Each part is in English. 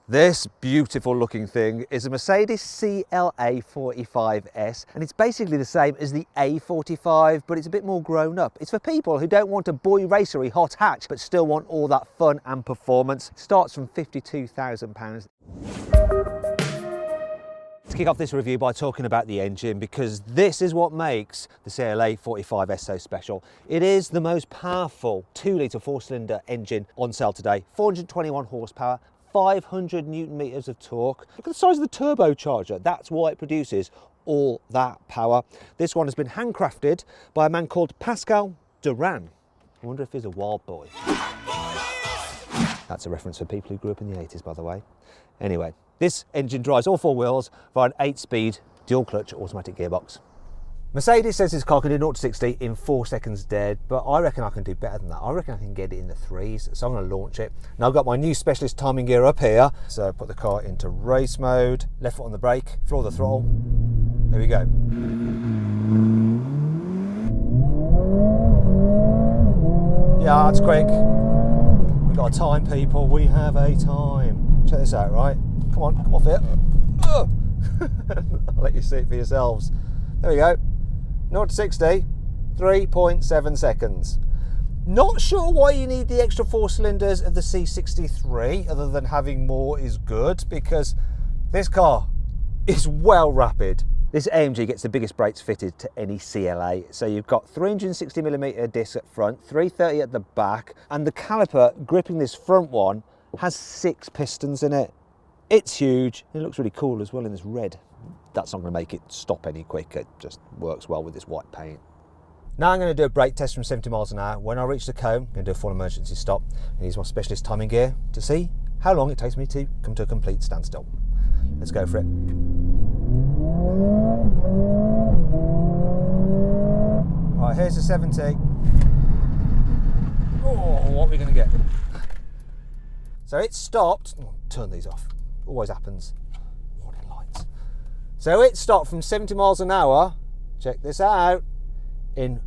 This beautiful looking thing is a Mercedes CLA45s, and it's basically the same as the A45, but it's a bit more grown up. It's for people who don't want a boy racery hot hatch, but still want all that fun and performance. It starts from £52,000. Let's kick off this review by talking about the engine, because this is what makes the CLA45s so special. It is the most powerful 2-litre 4-cylinder engine on sale today. 421 horsepower, 500 newton meters of torque. Look at the size of the turbocharger. That's why it produces all that power. This one has been handcrafted by a man called Pascal Duran. I wonder if he's a wild boy. That's a reference for people who grew up in the 80s, by the way. Anyway, this engine drives all 4 wheels via an 8-speed dual clutch automatic gearbox. Mercedes says this car can do 0 to 60 in 4 seconds dead, but I reckon I can do better than that. I reckon I can get it in the 3s, so I'm going to launch it. Now I've got my new specialist timing gear up here, so put the car into race mode, left foot on the brake, floor the throttle. Here we go. Yeah, that's quick. We've got a time, people. We have a time. Check this out, right? Come on, come off it. I'll let you see it for yourselves. There we go. 0 to 60, 3.7 seconds. Not sure why you need the extra 4 cylinders of the C63, other than having more is good, because this car is well rapid. This AMG gets the biggest brakes fitted to any CLA. So you've got 360mm discs at front, 330 at the back, and the caliper gripping this front one has 6 pistons in it. It's huge. It looks really cool as well in this red. That's not going to make it stop any quicker. It just works well with this white paint. Now I'm going to do a brake test from 70 miles an hour. When I reach the cone, I'm going to do a full emergency stop and use my specialist timing gear to see how long it takes me to come to a complete standstill. Let's go for it. Right, here's the 70. Oh, what are we going to get? So it stopped. Oh, turn these off. Always happens. Warning lights. So it stopped from 70 miles an hour, check this out, in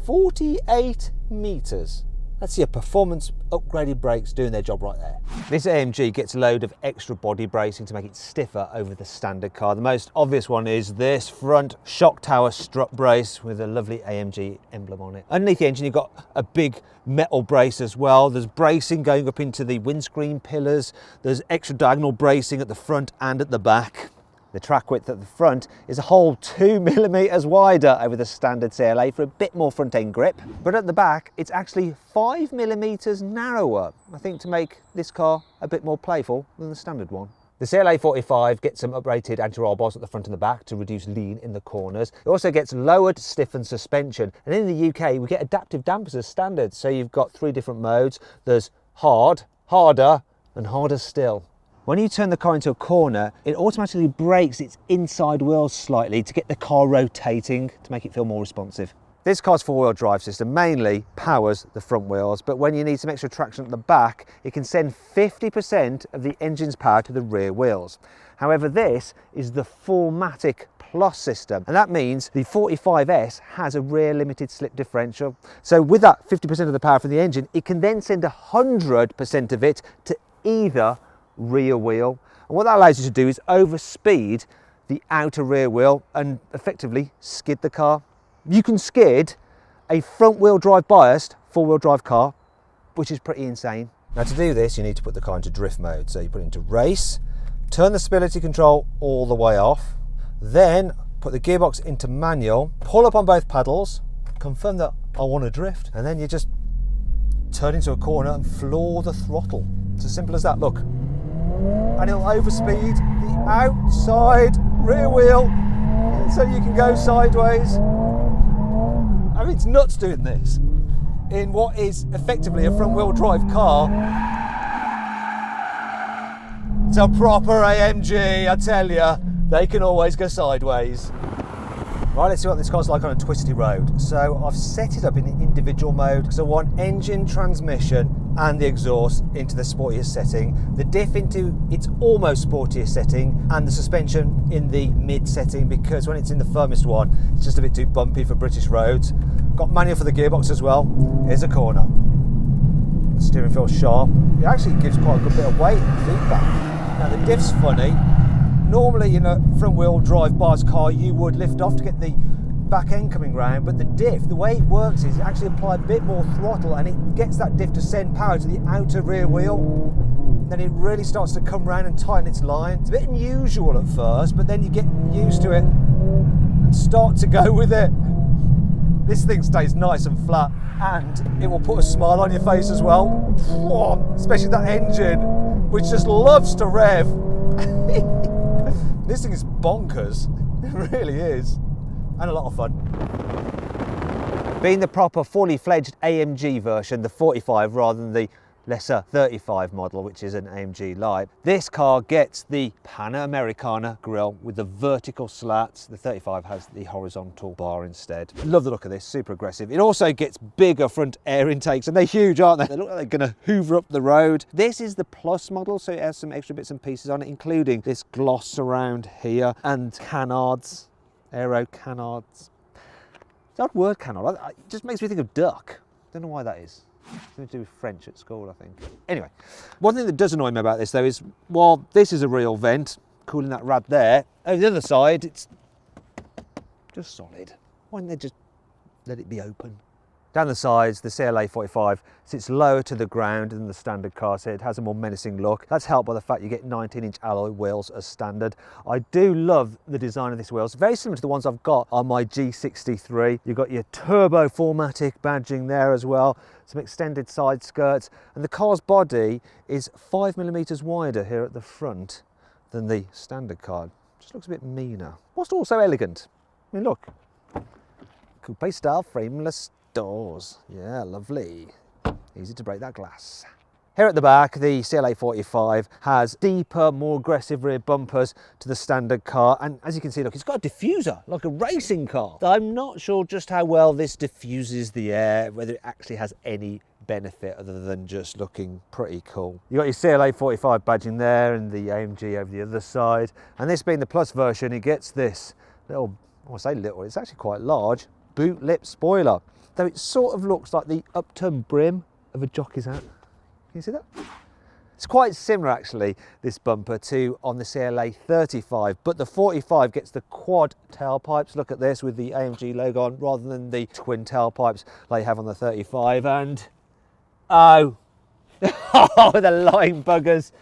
48 meters. That's your performance upgraded brakes doing their job right there. This AMG gets a load of extra body bracing to make it stiffer over the standard car. The most obvious one is this front shock tower strut brace with a lovely AMG emblem on it. Underneath the engine you've got a big metal brace as well. There's bracing going up into the windscreen pillars. There's extra diagonal bracing at the front and at the back. The track width at the front is a whole 2mm wider over the standard CLA for a bit more front end grip, but at the back it's actually 5mm narrower, I think, to make this car a bit more playful than the standard one. The CLA45 gets some uprated anti-roll bars at the front and the back to reduce lean in the corners. It also gets lowered, stiffened suspension, and in the UK we get adaptive dampers as standard, so you've got 3 different modes. There's hard, harder and harder still. When you turn the car into a corner, it automatically brakes its inside wheels slightly to get the car rotating to make it feel more responsive. This car's 4-wheel drive system mainly powers the front wheels, but when you need some extra traction at the back, it can send 50% of the engine's power to the rear wheels. However, this is the 4MATIC Plus system, and that means the 45S has a rear limited slip differential. So with that 50% of the power from the engine, it can then send 100% of it to either rear wheel, and what that allows you to do is overspeed the outer rear wheel and effectively skid the car. You can skid a front wheel drive biased 4-wheel drive car, which is pretty insane. Now to do this you need to put the car into drift mode, so you put it into race, turn the stability control all the way off, then put the gearbox into manual, pull up on both paddles, confirm that I want to drift, and then you just turn into a corner and floor the throttle. It's as simple as that, look. And it'll overspeed the outside rear wheel so you can go sideways. I mean, it's nuts doing this in what is effectively a front wheel drive car. It's a proper AMG, I tell you. They can always go sideways. Right, let's see what this car's like on a twisty road. So I've set it up in individual mode because I want engine, transmission and the exhaust into the sportiest setting, the diff into its almost sportiest setting, and the suspension in the mid setting, because when it's in the firmest one, it's just a bit too bumpy for British roads. Got manual for the gearbox as well. Here's a corner. The steering feels sharp. It actually gives quite a good bit of weight and feedback. Now the diff's funny. Normally in a front wheel drive bars car you would lift off to get the back end coming round, but the diff, the way it works is you actually apply a bit more throttle and it gets that diff to send power to the outer rear wheel. Then it really starts to come round and tighten its line. It's a bit unusual at first, but then you get used to it and start to go with it. This thing stays nice and flat and it will put a smile on your face as well. Especially that engine, which just loves to rev. This thing is bonkers, it really is. And a lot of fun. Being the proper fully fledged AMG version, the 45 rather than the lesser 35 model, which is an AMG Light, this car gets the Panamericana grille with the vertical slats. The 35 has the horizontal bar instead. Love the look of this, super aggressive. It also gets bigger front air intakes and they're huge, aren't they? They look like they're gonna hoover up the road. This is the Plus model, so it has some extra bits and pieces on it, including this gloss surround here and canards. Aero canards. It's that word canard. It just makes me think of duck. Don't know why that is. Something to do with French at school, I think. Anyway, one thing that does annoy me about this though is, while this is a real vent, cooling that rad there, over the other side, it's just solid. Why didn't they just let it be open? Down the sides, the CLA45 sits lower to the ground than the standard car, so it has a more menacing look. That's helped by the fact you get 19-inch alloy wheels as standard. I do love the design of this wheel. It's very similar to the ones I've got on my G63. You've got your turbo 4MATIC badging there as well, some extended side skirts, and the car's body is 5mm wider here at the front than the standard car. Just looks a bit meaner, whilst also elegant. I mean, look, coupe style frameless doors. Yeah, lovely. Easy to break that glass. Here at the back, the CLA45 has deeper, more aggressive rear bumpers to the standard car. And as you can see, look, it's got a diffuser, like a racing car. I'm not sure just how well this diffuses the air, whether it actually has any benefit other than just looking pretty cool. You got your CLA45 badging there and the AMG over the other side. And this being the Plus version, it gets this little, I want to say little, it's actually quite large, boot lip spoiler. Though it sort of looks like the upturned brim of a jockey's hat. Can you see that? It's quite similar actually, this bumper, to on the CLA35, but the 45 gets the quad tailpipes. Look at this with the AMG logo on rather than the twin tailpipes like you have on the 35. And oh, the line buggers.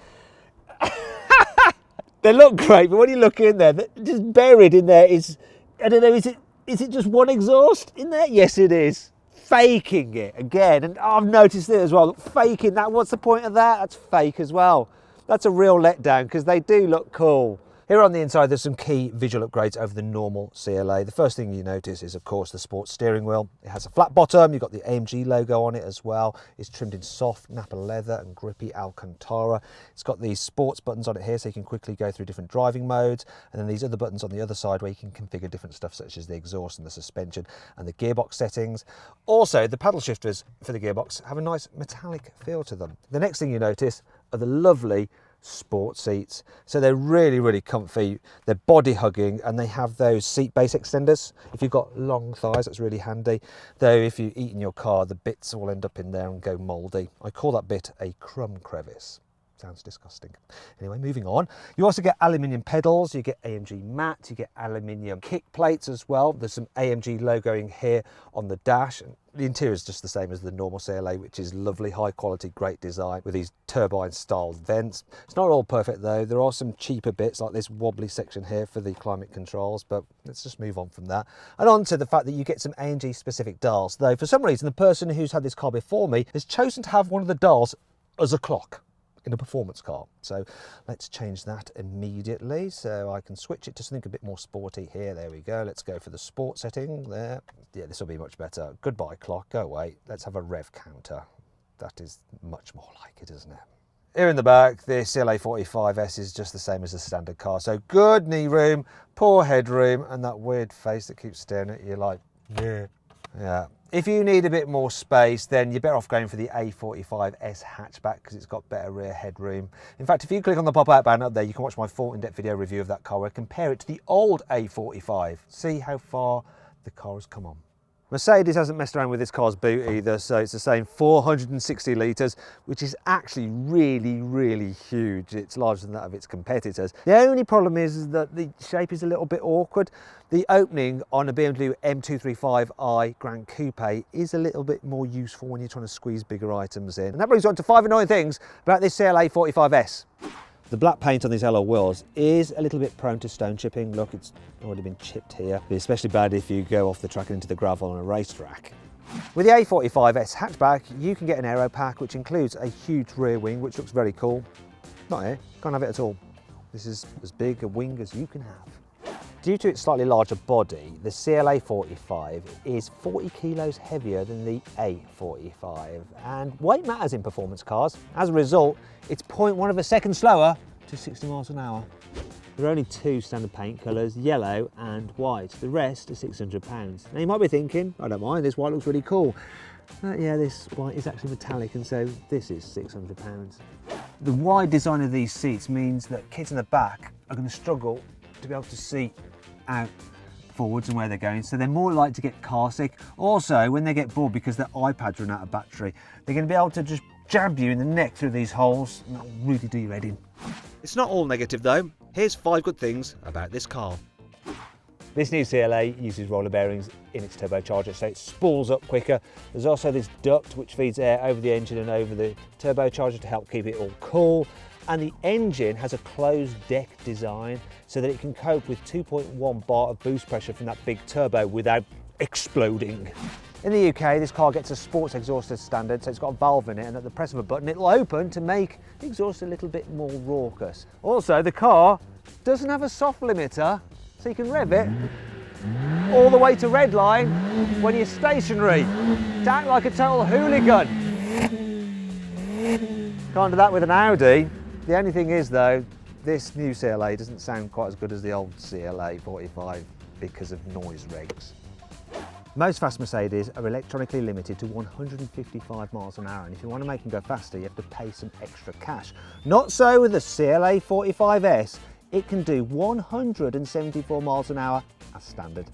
They look great, but when you look in there, just buried in there is, I don't know, is it just one exhaust in there? Yes, it is. Faking it again, and I've noticed it as well. Look, faking that, what's the point of that? That's fake as well. That's a real letdown because they do look cool. Here on the inside, there's some key visual upgrades over the normal CLA. The first thing you notice is, of course, the sports steering wheel. It has a flat bottom. You've got the AMG logo on it as well. It's trimmed in soft Napa leather and grippy Alcantara. It's got these sports buttons on it here so you can quickly go through different driving modes. And then these other buttons on the other side where you can configure different stuff such as the exhaust and the suspension and the gearbox settings. Also, the paddle shifters for the gearbox have a nice metallic feel to them. The next thing you notice are the lovely sport seats. So they're really, really comfy. They're body hugging and they have those seat base extenders. If you've got long thighs, that's really handy. Though if you eat in your car, the bits will end up in there and go mouldy. I call that bit a crumb crevice. Sounds disgusting. Anyway, moving on. You also get aluminium pedals, you get AMG mats, you get aluminium kick plates as well. There's some AMG logoing here on the dash. The interior is just the same as the normal CLA, which is lovely, high quality, great design with these turbine styled vents. It's not all perfect though. There are some cheaper bits like this wobbly section here for the climate controls, but let's just move on from that. And on to the fact that you get some AMG specific dials, though for some reason the person who's had this car before me has chosen to have one of the dials as a clock in a performance car. So let's change that immediately. So I can switch it to something a bit more sporty here. There we go. Let's go for the sport setting there. Yeah, this will be much better. Goodbye clock, go away. Let's have a rev counter. That is much more like it, isn't it? Here in the back, the CLA45S is just the same as the standard car. So good knee room, poor headroom, and that weird face that keeps staring at you like, yeah. Yeah. If you need a bit more space, then you're better off going for the A45S hatchback because it's got better rear headroom. In fact, if you click on the pop-out button up there, you can watch my full in-depth video review of that car where I compare it to the old A45. See how far the car has come on. Mercedes hasn't messed around with this car's boot either, so it's the same 460 litres, which is actually really, really huge. It's larger than that of its competitors. The only problem is that the shape is a little bit awkward. The opening on a BMW M235i Grand Coupe is a little bit more useful when you're trying to squeeze bigger items in. And that brings on to 5 annoying things about this CLA45s. The black paint on these alloy wheels is a little bit prone to stone chipping. Look, it's already been chipped here. It'd be especially bad if you go off the track and into the gravel on a racetrack. With the A45S hatchback, you can get an aero pack which includes a huge rear wing, which looks very cool. Not here, can't have it at all. This is as big a wing as you can have. Due to its slightly larger body, the CLA45 is 40 kilos heavier than the A45, and weight matters in performance cars. As a result, it's 0.1 of a second slower to 60 miles an hour. There are only 2 standard paint colours, yellow and white. The rest are £600. Now you might be thinking, I don't mind, this white looks really cool. Yeah, this white is actually metallic, and so this is £600. The wide design of these seats means that kids in the back are going to struggle to be able to see out forwards and where they're going, so they're more likely to get car sick. Also, when they get bored because their iPads run out of battery, they're going to be able to just jab you in the neck through these holes, and that'll really do your head in. It's not all negative though. Here's 5 good things about this car. This new CLA uses roller bearings in its turbocharger, so it spools up quicker. There's also this duct which feeds air over the engine and over the turbocharger to help keep it all cool. And the engine has a closed deck design so that it can cope with 2.1 bar of boost pressure from that big turbo without exploding. In the UK, this car gets a sports exhaust as standard, so it's got a valve in it, and at the press of a button, it'll open to make the exhaust a little bit more raucous. Also, the car doesn't have a soft limiter, so you can rev it all the way to red line when you're stationary to act like a total hooligan. Can't do that with an Audi. The only thing is though, this new CLA doesn't sound quite as good as the old CLA45 because of noise regs. Most fast Mercedes are electronically limited to 155 miles an hour, and if you want to make them go faster, you have to pay some extra cash. Not so with the CLA45S. It can do 174 miles an hour as standard.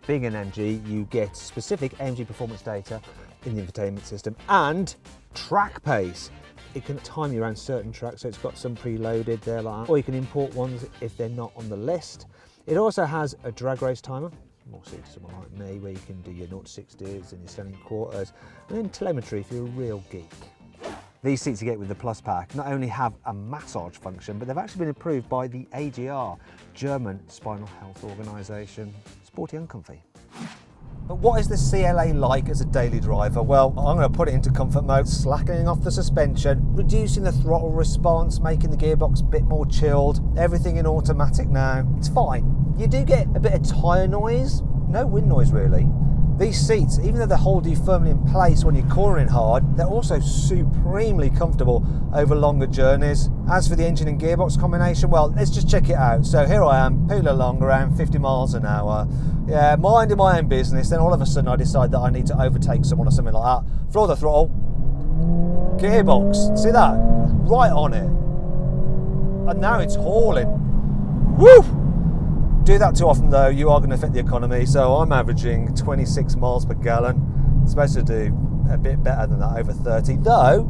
Being an AMG, you get specific AMG performance data in the infotainment system and track pace. It can time you around certain tracks, so it's got some preloaded there like that, or you can import ones if they're not on the list. It also has a drag race timer, more suited to someone like me, where you can do your 0 to 60s and your standing quarters, and then telemetry if you're a real geek. These seats you get with the Plus Pack not only have a massage function, but they've actually been approved by the AGR, German Spinal Health Organisation. Sporty and comfy. But what is the CLA like as a daily driver? Well, I'm going to put it into comfort mode, slackening off the suspension, reducing the throttle response, making the gearbox a bit more chilled, everything in automatic now. It's fine. You do get a bit of tyre noise, no wind noise really. These seats, even though they hold you firmly in place when you're cornering hard, they're also supremely comfortable over longer journeys. As for the engine and gearbox combination, well, let's just check it out. So here I am, peeling along around 50 miles an hour. Yeah, minding my own business. Then all of a sudden I decide that I need to overtake someone or something like that. Floor the throttle. Gearbox, see that? Right on it. And now it's hauling. Woo! Do that too often though, you are going to affect the economy, so I'm averaging 26 miles per gallon. It's supposed to do a bit better than that, over 30. Though,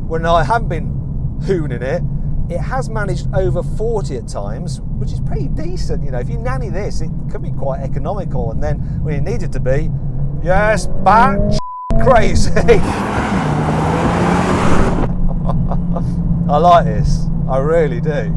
when I haven't been hooning it, it has managed over 40 at times, which is pretty decent. You know, if you nanny this, it could be quite economical, and then when you need it to be, yes, batch crazy. I like this, I really do.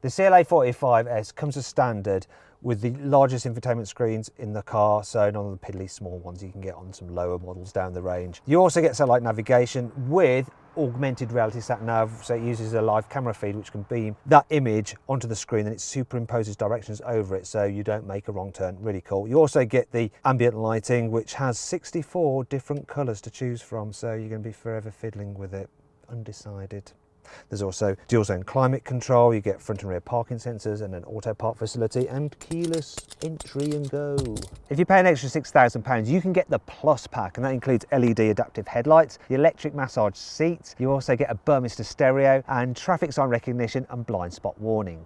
The CLA45S comes as standard with the largest infotainment screens in the car, so none of the piddly small ones you can get on some lower models down the range. You also get satellite navigation with augmented reality sat nav, so it uses a live camera feed which can beam that image onto the screen and it superimposes directions over it so you don't make a wrong turn. Really cool. You also get the ambient lighting, which has 64 different colours to choose from, so you're going to be forever fiddling with it, undecided. There's also dual zone climate control, you get front and rear parking sensors and an auto park facility and keyless entry and go. If you pay an extra £6,000, you can get the Plus Pack, and that includes LED adaptive headlights, the electric massage seats, you also get a Burmester stereo and traffic sign recognition and blind spot warning.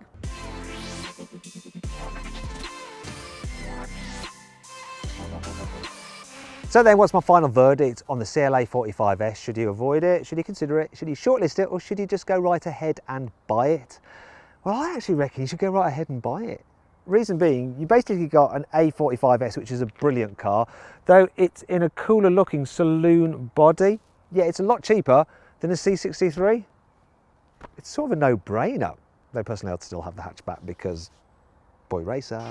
So then what's my final verdict on the CLA45S? Should you avoid it? Should you consider it? Should you shortlist it? Or should you just go right ahead and buy it? Well, I actually reckon you should go right ahead and buy it. Reason being, you basically got an A45S, which is a brilliant car, though it's in a cooler looking saloon body. Yeah, it's a lot cheaper than a C63. It's sort of a no-brainer. Though personally I'd still have the hatchback because boy racer.